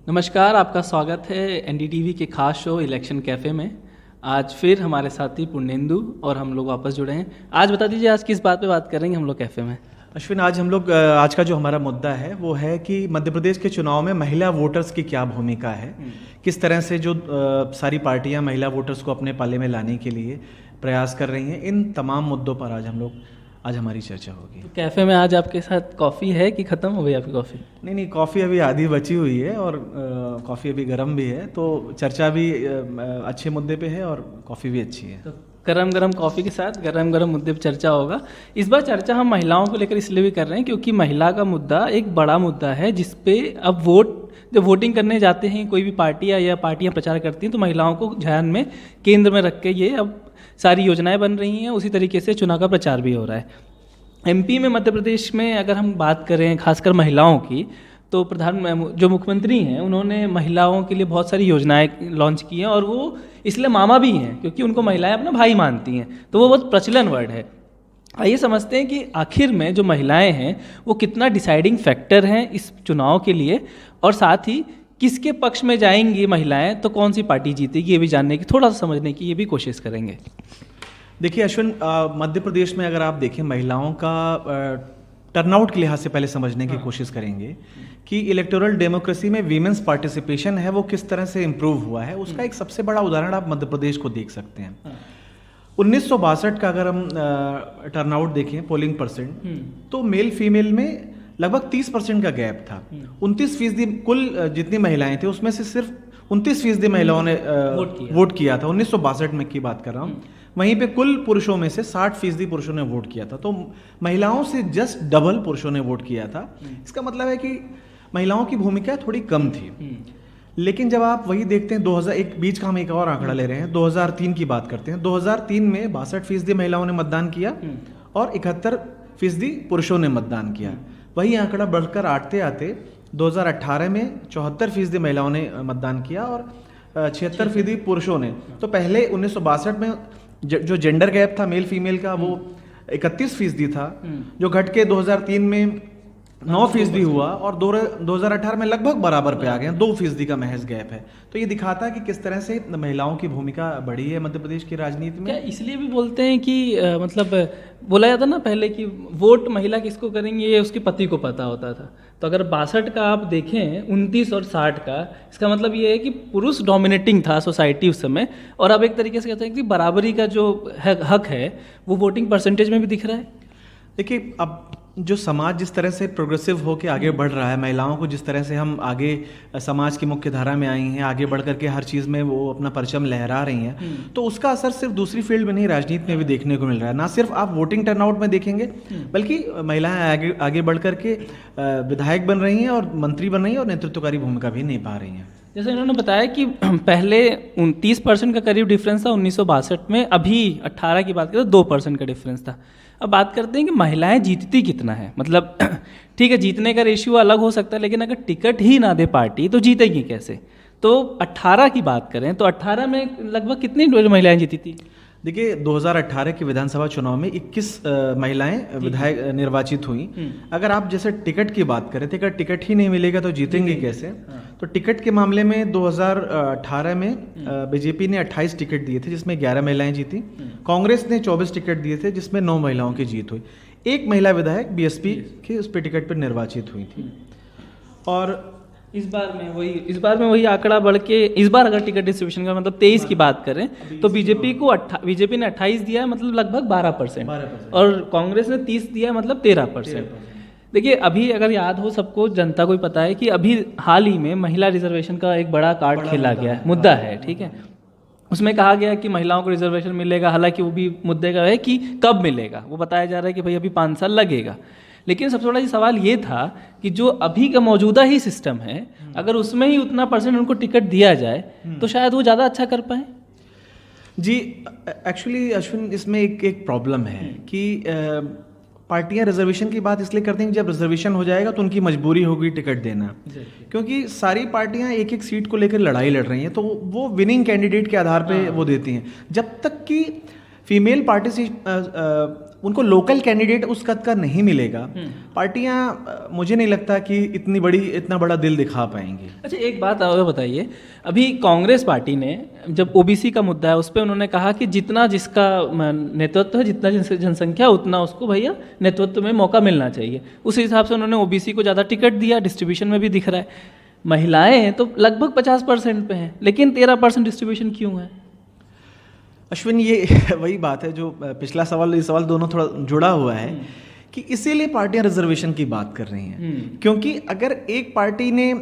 नमस्कार, आपका स्वागत है एनडीटीवी के खास शो इलेक्शन कैफ़े में। आज फिर हमारे साथी पुर्णेंदु और हम लोग वापस जुड़े हैं। आज बता दीजिए, आज किस बात पे बात करेंगे हम लोग कैफ़े में? अश्विन, आज हम लोग आज का जो हमारा मुद्दा है वो है कि मध्य प्रदेश के चुनाव में महिला वोटर्स की क्या भूमिका है, किस तरह से जो सारी पार्टियां महिला वोटर्स को अपने पाले में लाने के लिए प्रयास कर रही हैं। इन तमाम मुद्दों पर आज हमारी चर्चा होगी। तो कैफ़े में आज आपके साथ कॉफ़ी है कि ख़त्म हो गई आपकी कॉफ़ी? नहीं, कॉफ़ी अभी आधी बची हुई है और कॉफ़ी अभी गर्म भी है, तो चर्चा भी अच्छे मुद्दे पे है और कॉफ़ी भी अच्छी है। तो गरम गरम कॉफ़ी के साथ गरम गरम मुद्दे पर चर्चा होगा। इस बार चर्चा हम महिलाओं को लेकर इसलिए भी कर रहे हैं क्योंकि महिला का मुद्दा एक बड़ा मुद्दा है, जिसपे अब जब वोटिंग करने जाते हैं कोई भी पार्टियाँ या पार्टियाँ प्रचार करती हैं तो महिलाओं को ध्यान में केंद्र में रख के ये अब सारी योजनाएं बन रही हैं। उसी तरीके से चुनाव का प्रचार भी हो रहा है। एमपी में, मध्य प्रदेश में अगर हम बात करें खासकर महिलाओं की, तो जो मुख्यमंत्री हैं उन्होंने महिलाओं के लिए बहुत सारी योजनाएं लॉन्च की हैं और वो इसलिए मामा भी हैं क्योंकि उनको महिलाएं अपना भाई मानती हैं, तो वो बहुत प्रचलन वर्ड है। आइए समझते हैं कि आखिर में जो महिलाएं हैं वो कितना डिसाइडिंग फैक्टर हैं इस चुनाव के लिए, और साथ ही किसके पक्ष में जाएंगी महिलाएं तो कौन सी पार्टी जीतेगी, ये भी जानने की, थोड़ा सा समझने की ये भी कोशिश करेंगे। देखिए अश्विन, मध्य प्रदेश में अगर आप देखें महिलाओं का टर्नआउट के लिहाज से पहले समझने की कोशिश करेंगे कि इलेक्टोरल डेमोक्रेसी में वीमेंस पार्टिसिपेशन है वो किस तरह से इम्प्रूव हुआ है। उसका एक सबसे बड़ा उदाहरण आप मध्य प्रदेश को देख सकते हैं। 1962 का अगर हम टर्नआउट देखें, पोलिंग परसेंट, तो मेल फीमेल में लगभग 30% का गैप था। 29% कुल जितनी महिलाएं थी उसमें से सिर्फ 29% महिलाओं ने वोट किया था। 1962 में की बात कर रहा हूँ। वहीं पे कुल पुरुषों में से 60% पुरुषों ने वोट किया था, तो महिलाओं से जस्ट डबल पुरुषों ने वोट किया था। इसका मतलब है कि महिलाओं की भूमिका थोड़ी कम थी। लेकिन जब आप वही देखते हैं 2001 बीच का हम एक और आंकड़ा ले रहे हैं, 2003 की बात करते हैं। 2003 में 62% महिलाओं ने मतदान किया और 71% पुरुषों ने मतदान किया। वही आंकड़ा बढ़कर आते आते 2018 में 74% महिलाओं ने मतदान किया और 76% पुरुषों ने। तो पहले 1962 में जो जेंडर गैप था मेल फीमेल का वो 31% था, जो घट के 2003 में 9% हुआ और 2018 में लगभग बराबर पे आ गए। 2% का महज गैप है। तो ये दिखाता है कि किस तरह से महिलाओं की भूमिका बढ़ी है मध्य प्रदेश की राजनीति में। क्या इसलिए भी बोलते हैं कि मतलब बोला जाता ना पहले कि वोट महिला किसको करेंगे ये उसके पति को पता होता था। तो अगर 62 का आप देखें, 29 और 60 का, इसका मतलब ये है कि पुरुष डोमिनेटिंग था सोसाइटी उस समय, और अब एक तरीके से कहते हैं कि बराबरी का जो हक है वो वोटिंग परसेंटेज में भी दिख रहा है। देखिए, अब जो समाज जिस तरह से प्रोग्रेसिव होकर आगे बढ़ रहा है, महिलाओं को जिस तरह से हम आगे समाज की मुख्य धारा में आई हैं, आगे बढ़ करके हर चीज़ में वो अपना परचम लहरा रही हैं, तो उसका असर सिर्फ दूसरी फील्ड में नहीं, राजनीति में भी देखने को मिल रहा है। ना सिर्फ आप वोटिंग टर्नआउट में देखेंगे, बल्कि महिलाएं आगे बढ़ करके विधायक बन रही हैं और मंत्री बन रही हैं और नेतृत्वकारी भूमिका भी निभा रही हैं। जैसे इन्होंने बताया कि पहले 29% का करीब डिफरेंस था 1962 में, अभी 18 की बात करें तो 2% का डिफरेंस था। अब बात करते हैं कि महिलाएं जीतती कितना है। मतलब ठीक है, जीतने का रेशियो अलग हो सकता है, लेकिन अगर टिकट ही ना दे पार्टी तो जीतेगी कैसे? तो 18 की बात करें तो 18 में लगभग कितनी महिलाएं जीती थी? देखिए, 2018 के विधानसभा चुनाव में 21 महिलाएं विधायक निर्वाचित हुई। अगर आप जैसे टिकट की बात करें तो अगर टिकट ही नहीं मिलेगा तो जीतेंगे कैसे? तो टिकट के मामले में 2018 में बीजेपी ने 28 टिकट दिए थे जिसमें 11 महिलाएं जीती। कांग्रेस ने 24 टिकट दिए थे जिसमें 9 महिलाओं की जीत हुई। एक महिला विधायक बीएसपी के उस पे टिकट पर निर्वाचित हुई थी। और इस बार में वही आंकड़ा बढ़ के, इस बार अगर टिकट डिस्ट्रीब्यूशन का मतलब 23 की बात करें तो बीजेपी ने 28 दिया है, मतलब लगभग 12%, और कांग्रेस ने 30 दिया है, मतलब 13%। देखिए, अभी अगर याद हो सबको, जनता को ही पता है कि अभी हाल ही में महिला रिजर्वेशन का एक बड़ा कार्ड खेला गया है, मुद्दा है, ठीक है। उसमें कहा गया कि महिलाओं को रिजर्वेशन मिलेगा, हालांकि वो भी मुद्दे का है कि कब मिलेगा। वो बताया जा रहा है कि भाई अभी 5 साल लगेगा। लेकिन सबसे बड़ा सवाल ये था कि जो अभी का मौजूदा ही सिस्टम है, अगर उसमें ही उतना परसेंट उनको टिकट दिया जाए तो शायद वो ज़्यादा अच्छा कर पाए। जी, एक्चुअली अश्विन, इसमें एक प्रॉब्लम है कि पार्टियां रिजर्वेशन की बात इसलिए करती हैं कि जब रिजर्वेशन हो जाएगा तो उनकी मजबूरी होगी टिकट देना, क्योंकि सारी पार्टियां एक एक सीट को लेकर लड़ाई लड़ रही हैं, तो वो विनिंग कैंडिडेट के आधार पे वो देती हैं। जब तक कि फीमेल उनको लोकल कैंडिडेट उस कद का नहीं मिलेगा, पार्टियां मुझे नहीं लगता कि इतना बड़ा दिल दिखा पाएंगी। अच्छा, एक बात और बताइए, अभी कांग्रेस पार्टी ने जब ओबीसी का मुद्दा है उस पर उन्होंने कहा कि जितना जिसका नेतृत्व है, जितना जनसंख्या उतना उसको भैया नेतृत्व में मौका मिलना चाहिए। उस हिसाब से उन्होंने ओबीसी को ज़्यादा टिकट दिया, डिस्ट्रीब्यूशन में भी दिख रहा है। महिलाएं हैं तो लगभग 50% पे हैं, लेकिन 13% डिस्ट्रीब्यूशन क्यों है? अश्विन, ये वही बात है जो पिछला सवाल ये सवाल दोनों थोड़ा जुड़ा हुआ है कि इसीलिए पार्टियां रिजर्वेशन की बात कर रही हैं। क्योंकि अगर एक पार्टी ने,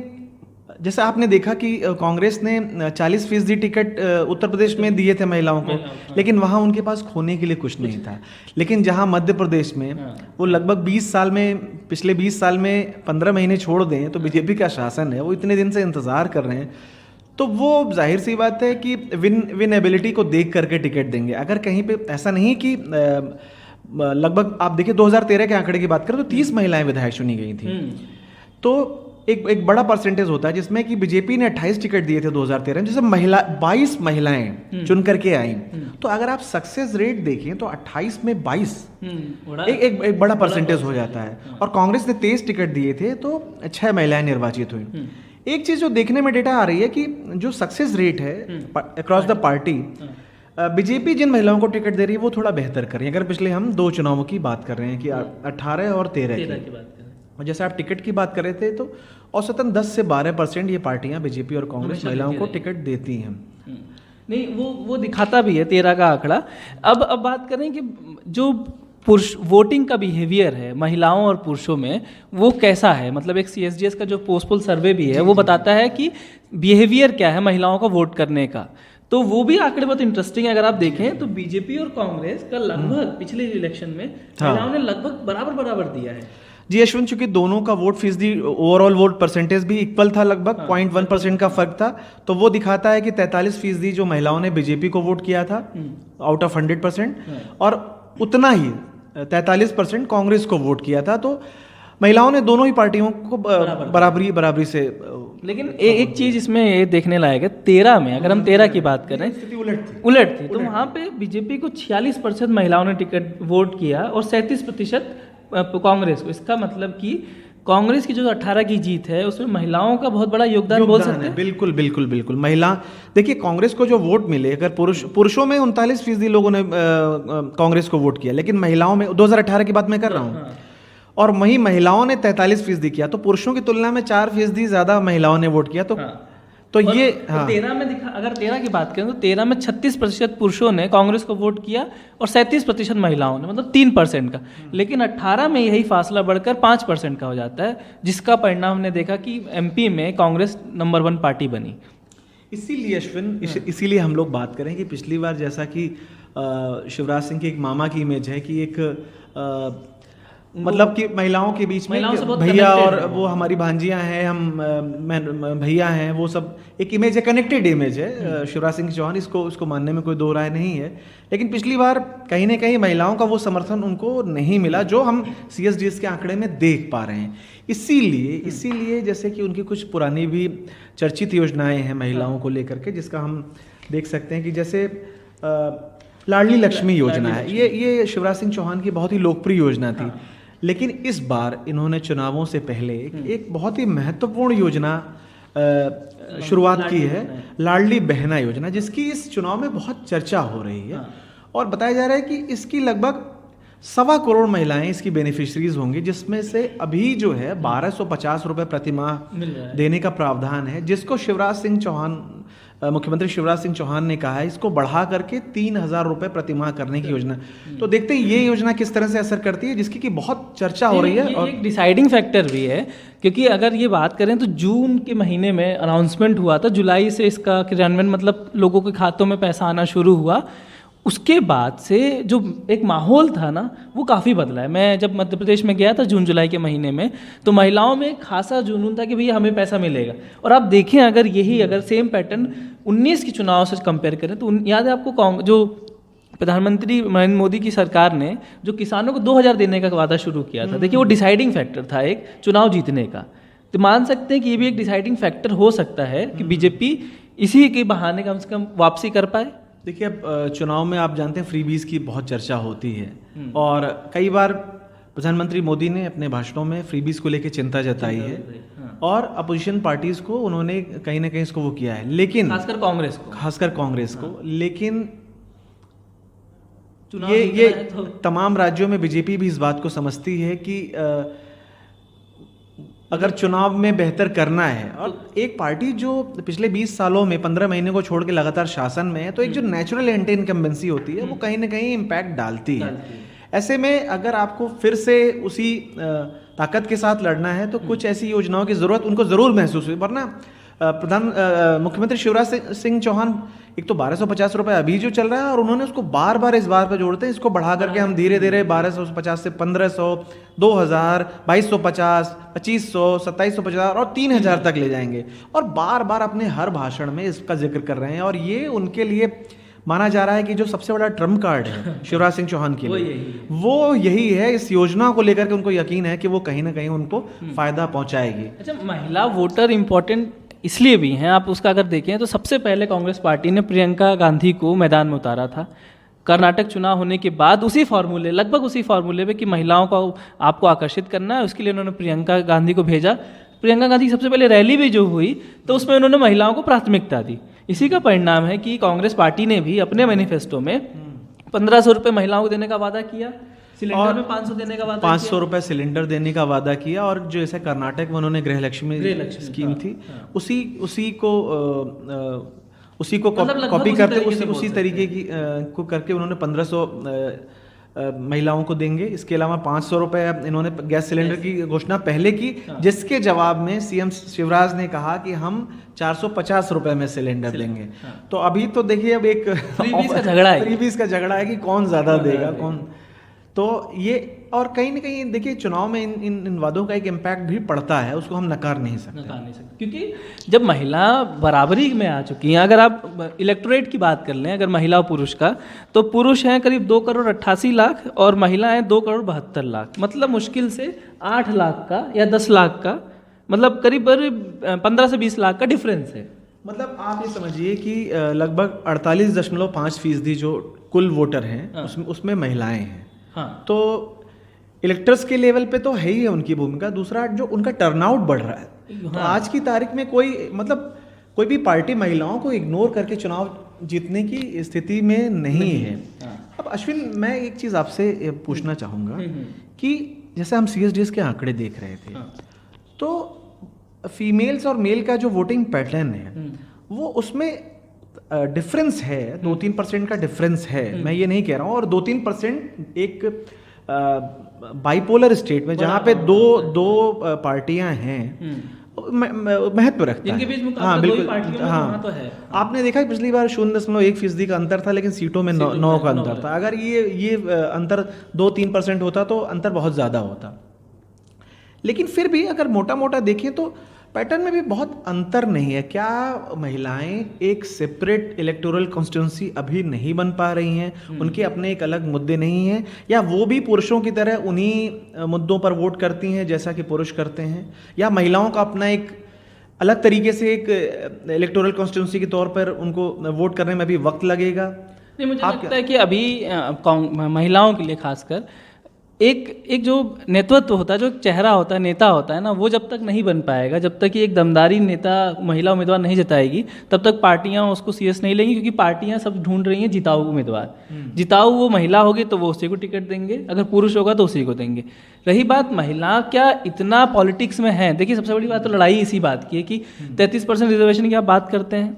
जैसे आपने देखा कि कांग्रेस ने 40% टिकट उत्तर प्रदेश में दिए थे महिलाओं को, लेकिन वहाँ उनके पास खोने के लिए कुछ नहीं था। लेकिन जहाँ मध्य प्रदेश में वो लगभग 20 साल में, पिछले 20 साल में 15 महीने छोड़ दें तो बीजेपी का शासन है, वो इतने दिन से इंतज़ार कर रहे हैं, तो वो जाहिर सी बात है कि विन एबिलिटी को देख करके टिकट देंगे। अगर कहीं पे ऐसा नहीं कि लगभग आप देखिए 2013 के आंकड़े की बात करें तो 30 महिलाएं विधायक चुनी गई थी, तो एक बड़ा परसेंटेज होता है जिसमें कि बीजेपी ने 28 टिकट दिए थे 2013 में, जैसे 22 महिलाएं चुन करके आई। तो अगर आप सक्सेस रेट देखें तो 28 में 22 एक बड़ा परसेंटेज हो जाता है। और कांग्रेस ने 23 टिकट दिए थे तो 6 महिलाएं निर्वाचित हुई। एक चीज जो देखने में डेटा आ रही है कि जो सक्सेस रेट है अक्रॉस द पार्टी, बीजेपी जिन महिलाओं को टिकट दे रही है वो थोड़ा बेहतर कर रही है। अगर पिछले हम 2 चुनावों की बात कर रहे हैं कि 18 और 13 की बात कर रहे हैं, और जैसे आप टिकट की बात कर रहे थे तो औसतन 10 से 12% ये पार्टियां बीजेपी और कांग्रेस महिलाओं को टिकट देती हैं। नहीं, वो दिखाता भी है 13 का आंकड़ा। अब बात करें कि जो पुरुष वोटिंग का बिहेवियर है महिलाओं और पुरुषों में, वो कैसा है? मतलब एक CSGS का जो पोस्टपोल सर्वे भी है वो बताता है कि बिहेवियर क्या है महिलाओं का वोट करने का। तो वो भी आंकड़े बहुत इंटरेस्टिंग है। अगर आप देखें तो बीजेपी और कांग्रेस का लगभग पिछले इलेक्शन में महिलाओं ने लगभग बराबर दिया है। जी अश्विन, चूंकि दोनों का वोट फीसदी, ओवरऑल वोट परसेंटेज भी इक्वल था, लगभग 0.1% का फर्क था, तो वो दिखाता है कि 43% जो महिलाओं ने बीजेपी को वोट किया था आउट ऑफ 100%, और उतना ही 43% कांग्रेस को वोट किया था। तो महिलाओं ने दोनों ही पार्टियों को बराबरी से। लेकिन एक चीज इसमें ये देखने लायक है, 13 में अगर हम 13 की बात करें, स्थिति उलट थी। तो वहाँ पे बीजेपी को 46% महिलाओं ने टिकट वोट किया और 37% कांग्रेस को। इसका मतलब कि कांग्रेस की जो 18 की जीत है उसमें महिलाओं का बहुत बड़ा योगदान बोल सकते हैं। बिल्कुल महिला, देखिए कांग्रेस को जो वोट मिले, अगर पुरुषों में 39% लोगों ने कांग्रेस को वोट किया, लेकिन महिलाओं में 2018 की बात मैं कर रहा हूँ, और वहीं महिलाओं ने 43% किया, तो पुरुषों की तुलना में 4% ज्यादा महिलाओं ने वोट किया। तो ये 13 में अगर 13 की बात करें तो 13 में 36% पुरुषों ने कांग्रेस को वोट किया और 37% महिलाओं ने, मतलब 3% का। लेकिन 18 में यही फासला बढ़कर 5% का हो जाता है, जिसका परिणाम हमने देखा कि MP में कांग्रेस नंबर 1 पार्टी बनी। इसीलिए अश्विन, इसीलिए हम लोग बात करें कि पिछली बार जैसा कि शिवराज सिंह की एक मामा की इमेज है कि एक मतलब कि महिलाओं के बीच में भैया और वो हमारी भांजियां हैं, हम भैया हैं, वो सब एक इमेज है, कनेक्टेड इमेज है शिवराज सिंह चौहान, इसको मानने में कोई दो राय नहीं है। लेकिन पिछली बार कहीं ना कहीं महिलाओं का वो समर्थन उनको नहीं मिला जो हम CSGS के आंकड़े में देख पा रहे हैं। इसीलिए जैसे कि उनकी कुछ पुरानी भी चर्चित योजनाएं हैं महिलाओं को लेकर के, जिसका हम देख सकते हैं कि जैसे लाडली लक्ष्मी योजना है, ये शिवराज सिंह चौहान की बहुत ही लोकप्रिय योजना थी। लेकिन इस बार इन्होंने चुनावों से पहले एक बहुत ही महत्वपूर्ण योजना शुरुआत की है, लाडली बहना योजना, जिसकी इस चुनाव में बहुत चर्चा हो रही है। और बताया जा रहा है कि इसकी लगभग 1.25 करोड़ महिलाएं इसकी बेनिफिशरीज होंगी, जिसमें से अभी जो है 1250 रुपये प्रतिमाह देने का प्रावधान है, जिसको मुख्यमंत्री शिवराज सिंह चौहान ने कहा है इसको बढ़ा करके 3000 रुपये प्रतिमाह करने की योजना। तो देखते हैं ये योजना किस तरह से असर करती है, जिसकी की बहुत चर्चा हो रही है। और एक डिसाइडिंग फैक्टर भी है, क्योंकि अगर ये बात करें तो जून के महीने में अनाउंसमेंट हुआ था, जुलाई से इसका क्रियान्वयन, मतलब लोगों के खातों में पैसा आना शुरू हुआ। उसके बाद से जो एक माहौल था ना वो काफ़ी बदला है। मैं जब मध्य प्रदेश में गया था जून जुलाई के महीने में, तो महिलाओं में खासा जुनून था कि भैया हमें पैसा मिलेगा। और आप देखें अगर सेम पैटर्न 19 के चुनाव से कंपेयर करें तो याद है आपको, जो प्रधानमंत्री नरेंद्र मोदी की सरकार ने जो किसानों को 2000 देने का वादा शुरू किया था, देखिए वो डिसाइडिंग फैक्टर था एक चुनाव जीतने का। तो मान सकते हैं कि ये भी एक डिसाइडिंग फैक्टर हो सकता है कि बीजेपी इसी के बहाने कम से कम वापसी कर पाए। देखिए, अब चुनाव में आप जानते हैं फ्रीबीज की बहुत चर्चा होती है, और कई बार प्रधानमंत्री मोदी ने अपने भाषणों में फ्रीबीज को लेकर चिंता जताई है, और अपोजिशन पार्टीज को उन्होंने कहीं ना कहीं इसको वो किया है, लेकिन खासकर कांग्रेस को। लेकिन ये तमाम राज्यों में बीजेपी भी इस बात को समझती है कि अगर चुनाव में बेहतर करना है, और एक पार्टी जो पिछले 20 सालों में 15 महीने को छोड़ के लगातार शासन में है, तो एक जो नेचुरल एंटी इनकम्बेंसी होती है वो कहीं ना कहीं इम्पैक्ट डालती है। ऐसे में अगर आपको फिर से उसी ताकत के साथ लड़ना है तो कुछ ऐसी योजनाओं की ज़रूरत उनको ज़रूर महसूस हुई, वरना मुख्यमंत्री शिवराज सिंह चौहान एक तो 1250 रुपये अभी जो चल रहा है, और उन्होंने उसको बार बार इस बात पर जोड़ते हैं, इसको बढ़ा करके हम धीरे धीरे 1250 से 1500, 2000, 2250, 2500, 2750 और 3000 तक ले जाएंगे, और बार बार अपने हर भाषण में इसका जिक्र कर रहे हैं। और ये उनके लिए माना जा रहा है कि जो सबसे बड़ा ट्रम्प कार्ड है शिवराज सिंह चौहान के लिए वो यही है। इस योजना को लेकर के उनको यकीन है कि वो कहीं ना कहीं उनको फायदा पहुंचाएगी। अच्छा, महिला वोटर इम्पोर्टेंट इसलिए भी हैं, आप उसका अगर देखें तो सबसे पहले कांग्रेस पार्टी ने प्रियंका गांधी को मैदान में उतारा था कर्नाटक चुनाव होने के बाद, उसी फार्मूले, लगभग उसी फार्मूले पे कि महिलाओं को आपको आकर्षित करना है, उसके लिए उन्होंने प्रियंका गांधी को भेजा। प्रियंका गांधी की सबसे पहले रैली भी जो हुई तो उसमें उन्होंने महिलाओं को प्राथमिकता दी। इसी का परिणाम है कि कांग्रेस पार्टी ने भी अपने मैनिफेस्टो में 1500 रुपये महिलाओं को देने का वादा किया, सिलेंडर में 500 देने का वादा, 500 रुपये सिलेंडर देने का वादा किया, और जो जैसे कर्नाटक में उन्होंने गृह लक्ष्मी स्कीम थी उसी को कॉपी करते उसी तरीके की को करके उन्होंने 1500 महिलाओं को देंगे। इसके अलावा 500 रुपये इन्होंने गैस सिलेंडर की घोषणा पहले की, जिसके जवाब में सीएम शिवराज ने कहा कि हम 450 रुपये में सिलेंडर देंगे। तो अभी तो देखिए, अब एक फ्रीबीज का झगड़ा है कि कौन ज़्यादा देगा कौन। तो ये, और कहीं ना कहीं देखिए चुनाव में इन वादों का एक इम्पैक्ट भी पड़ता है, उसको हम नकार नहीं सकते, क्योंकि जब महिला बराबरी में आ चुकी हैं, अगर आप इलेक्टोरेट की बात कर लें, अगर महिला और पुरुष का, तो पुरुष हैं करीब 2,88,00,000 और महिला हैं 2,72,00,000, मतलब मुश्किल से 8 लाख का या 10 लाख का, मतलब करीब 15 से 20 लाख का डिफरेंस है। मतलब आप ये समझिए कि लगभग 48.5% जो कुल वोटर हैं उसमें महिलाएं हैं। तो इलेक्टर्स के लेवल पे तो है ही है उनकी भूमिका। दूसरा, जो उनका टर्नआउट बढ़ रहा है, तो आज की तारीख में कोई भी पार्टी महिलाओं को इग्नोर करके चुनाव जीतने की स्थिति में नहीं है। अब अश्विन, मैं एक चीज़ आपसे पूछना चाहूँगा कि जैसे हम CSDS के आंकड़े देख रहे थे, तो फीमेल्स और मेल का जो वोटिंग पैटर्न है वो उसमें डिफरेंस है, 2-3% का डिफरेंस है। मैं ये नहीं कह रहा हूँ, और 2-3% एक बाइपोलर स्टेट में जहाँ पे दो पार्टियां हैं महत्व रखता है। हाँ बिल्कुल, हाँ तो है। आपने देखा कि पिछली बार 0.1% का अंतर था, लेकिन सीटों में 9 का अंतर था। अगर ये अंतर 2-3% होता तो अंतर बहुत ज़्यादा होता। लेकिन फिर भी अगर मोटा मोटा देखें तो पैटर्न में भी बहुत अंतर नहीं है। क्या महिलाएं एक सेपरेट इलेक्टोरल कॉन्स्टिट्यूंसी अभी नहीं बन पा रही हैं? उनके अपने एक अलग मुद्दे नहीं हैं, या वो भी पुरुषों की तरह उन्हीं मुद्दों पर वोट करती हैं जैसा कि पुरुष करते हैं? या महिलाओं का अपना एक अलग तरीके से एक इलेक्टोरल कॉन्स्टिट्यूंसी के तौर पर उनको वोट करने में भी वक्त लगेगा? नहीं, मुझे लगता है कि अभी महिलाओं के लिए खासकर एक जो नेतृत्व होता है, जो चेहरा होता है, नेता होता है ना, वो जब तक नहीं बन पाएगा, जब तक कि एक दमदारी नेता महिला उम्मीदवार नहीं जिताएगी, तब तक पार्टियां उसको सीरियस नहीं लेंगी, क्योंकि पार्टियां सब ढूंढ रही हैं जिताऊ उम्मीदवार। जिताऊ वो महिला होगी तो वो उसी को टिकट देंगे, अगर पुरुष होगा तो उसी को देंगे। रही बात महिला क्या इतना पॉलिटिक्स में है, देखिए सबसे बड़ी बात तो लड़ाई इसी बात की है कि 33% रिजर्वेशन की आप बात करते हैं,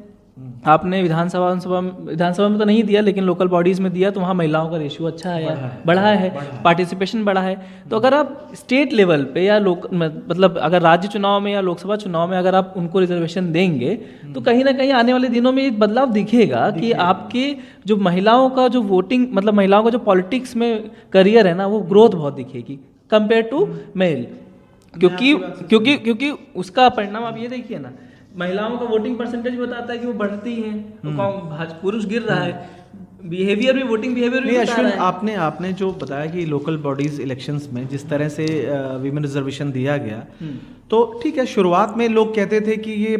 आपने विधानसभा में तो नहीं दिया, लेकिन लोकल बॉडीज़ में दिया, तो वहाँ महिलाओं का रेशियो अच्छा है, बढ़ा है, पार्टिसिपेशन बढ़ा है। तो अगर आप स्टेट लेवल पे या मतलब अगर राज्य चुनाव में या लोकसभा चुनाव में अगर आप उनको रिजर्वेशन देंगे, तो कहीं ना कहीं आने वाले दिनों में एक बदलाव दिखेगा कि आपके जो महिलाओं का जो वोटिंग, मतलब महिलाओं का जो पॉलिटिक्स में करियर है ना, वो ग्रोथ बहुत दिखेगी कंपेयर टू मेल। क्योंकि उसका परिणाम आप ये देखिए ना, महिलाओं का वोटिंग परसेंटेज बताता है कि वो बढ़ती हैं, तो पुरुष गिर रहा है, बिहेवियर भी, वोटिंग बिहेवियर भी बता रहा है। आपने जो बताया कि लोकल बॉडीज इलेक्शंस में जिस तरह से विमेन रिजर्वेशन दिया गया, तो ठीक है, शुरुआत में लोग कहते थे कि ये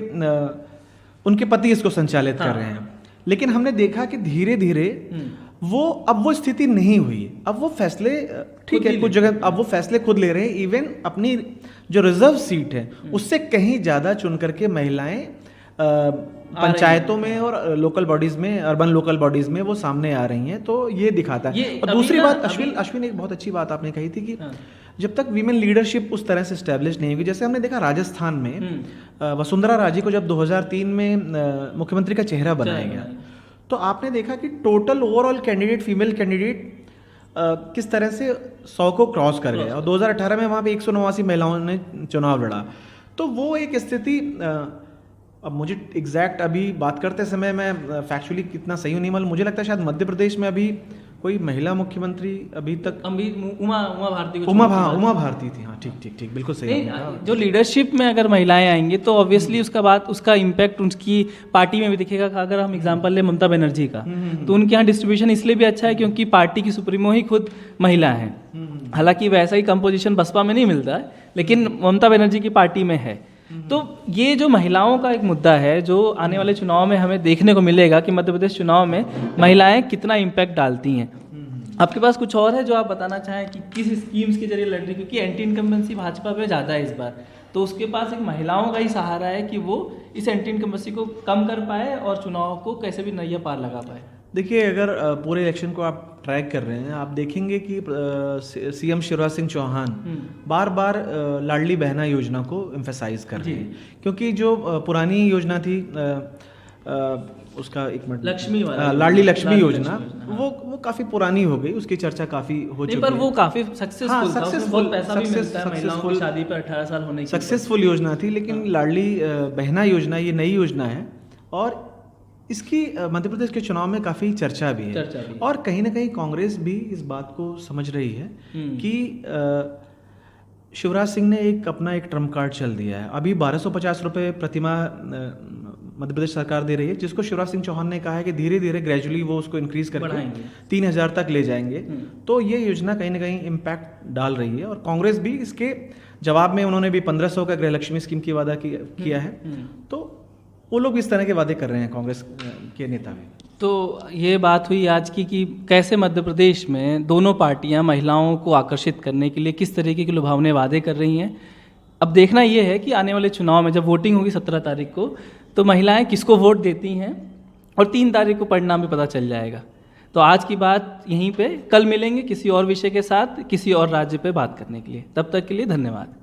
उनके पति इसको संचालित कर रहे हैं, लेकिन हमने देखा कि धीरे धीरे अब वो स्थिति नहीं हुई। अब वो फैसले ठीक है, कुछ जगह अब वो फैसले खुद ले रहे हैं। इवन अपनी जो रिजर्व सीट है उससे कहीं ज़्यादा चुन करके महिलाएं पंचायतों में और लोकल बॉडीज में, अर्बन लोकल बॉडीज में वो सामने आ रही हैं। तो ये दिखाता है। और दूसरी बात, अश्विन एक बहुत अच्छी बात आपने कही थी कि जब तक वीमेन लीडरशिप उस तरह से स्टैब्लिश नहीं होगी, जैसे हमने देखा राजस्थान में वसुंधरा राजे को जब 2003 में मुख्यमंत्री का चेहरा बनाया गया, तो आपने देखा कि total overall candidate, female candidate किस तरह से 100 को क्रॉस कर गए, और 2018 में वहाँ पे 189 महिलाओं ने चुनाव लड़ा। तो वो एक स्थिति, अब मुझे एग्जैक्ट अभी बात करते समय मैं फैक्चुअली कितना सही हूँ नहीं मालूम, मुझे लगता है शायद मध्य प्रदेश में अभी कोई महिला मुख्यमंत्री अभी तक उमा भारती थी। हाँ, ठीक, बिल्कुल सही। जो लीडरशिप में अगर महिलाएं आएंगी तो ऑब्वियसली उसका इम्पैक्ट उनकी पार्टी में भी दिखेगा। अगर हम एग्जांपल लें ममता बनर्जी का, तो उनके यहाँ डिस्ट्रीब्यूशन इसलिए भी अच्छा है क्योंकि पार्टी की सुप्रीमो ही खुद महिला है। हालांकि वैसा ही कंपोजिशन बसपा में नहीं मिलता है, लेकिन ममता बनर्जी की पार्टी में है। तो ये जो महिलाओं का एक मुद्दा है, जो आने वाले चुनाव में हमें देखने को मिलेगा कि मध्य प्रदेश चुनाव में महिलाएं कितना इम्पैक्ट डालती हैं। आपके पास कुछ और है जो आप बताना चाहें कि किस स्कीम्स के जरिए लड़ रही, क्योंकि एंटी इनकम्बेंसी भाजपा पे ज़्यादा है इस बार, तो उसके पास एक महिलाओं का ही सहारा है कि वो इस एंटी इनकम्बेंसी को कम कर पाए और चुनाव को कैसे भी नैया पार लगा पाए। देखिए, अगर पूरे इलेक्शन को आप ट्रैक कर रहे हैं, आप देखेंगे कि सीएम शिवराज सिंह चौहान बार बार लाडली बहना योजना को एम्फेसाइज कर रहे हैं, क्योंकि जो पुरानी योजना थी उसका एक मिनट, लाडली लक्ष्मी योजना, वो काफी पुरानी हो गई, उसकी चर्चा काफी हो चुकी है, पर वो काफी सक्सेसफुल पैसा भी मिलता है महिलाओं की शादी पर 18 साल होने की, सक्सेसफुल योजना थी। लेकिन लाडली बहना योजना ये नई योजना है और इसकी मध्य प्रदेश के चुनाव में काफ़ी चर्चा भी है। और कहीं ना कहीं कांग्रेस भी इस बात को समझ रही है कि शिवराज सिंह ने अपना एक ट्रम्प कार्ड चल दिया है। अभी 1250 रुपये प्रतिमाह मध्य प्रदेश सरकार दे रही है, जिसको शिवराज सिंह चौहान ने कहा है कि धीरे धीरे ग्रेजुअली वो उसको इंक्रीज करके 3000 तक ले जाएंगे। तो ये योजना कहीं ना कहीं इम्पैक्ट डाल रही है, और कांग्रेस भी इसके जवाब में उन्होंने भी 1500 का गृहलक्ष्मी स्कीम की वादा किया है। तो वो लोग इस तरह के वादे कर रहे हैं, कांग्रेस के नेता भी। तो ये बात हुई आज की कि कैसे मध्य प्रदेश में दोनों पार्टियां महिलाओं को आकर्षित करने के लिए किस तरीके के लुभावने वादे कर रही हैं। अब देखना ये है कि आने वाले चुनाव में जब वोटिंग होगी 17 तारीख को, तो महिलाएं किसको वोट देती हैं, और 3 तारीख को परिणाम भी पता चल जाएगा। तो आज की बात यहीं पे, कल मिलेंगे किसी और विषय के साथ, किसी और राज्य पे बात करने के लिए। तब तक के लिए धन्यवाद।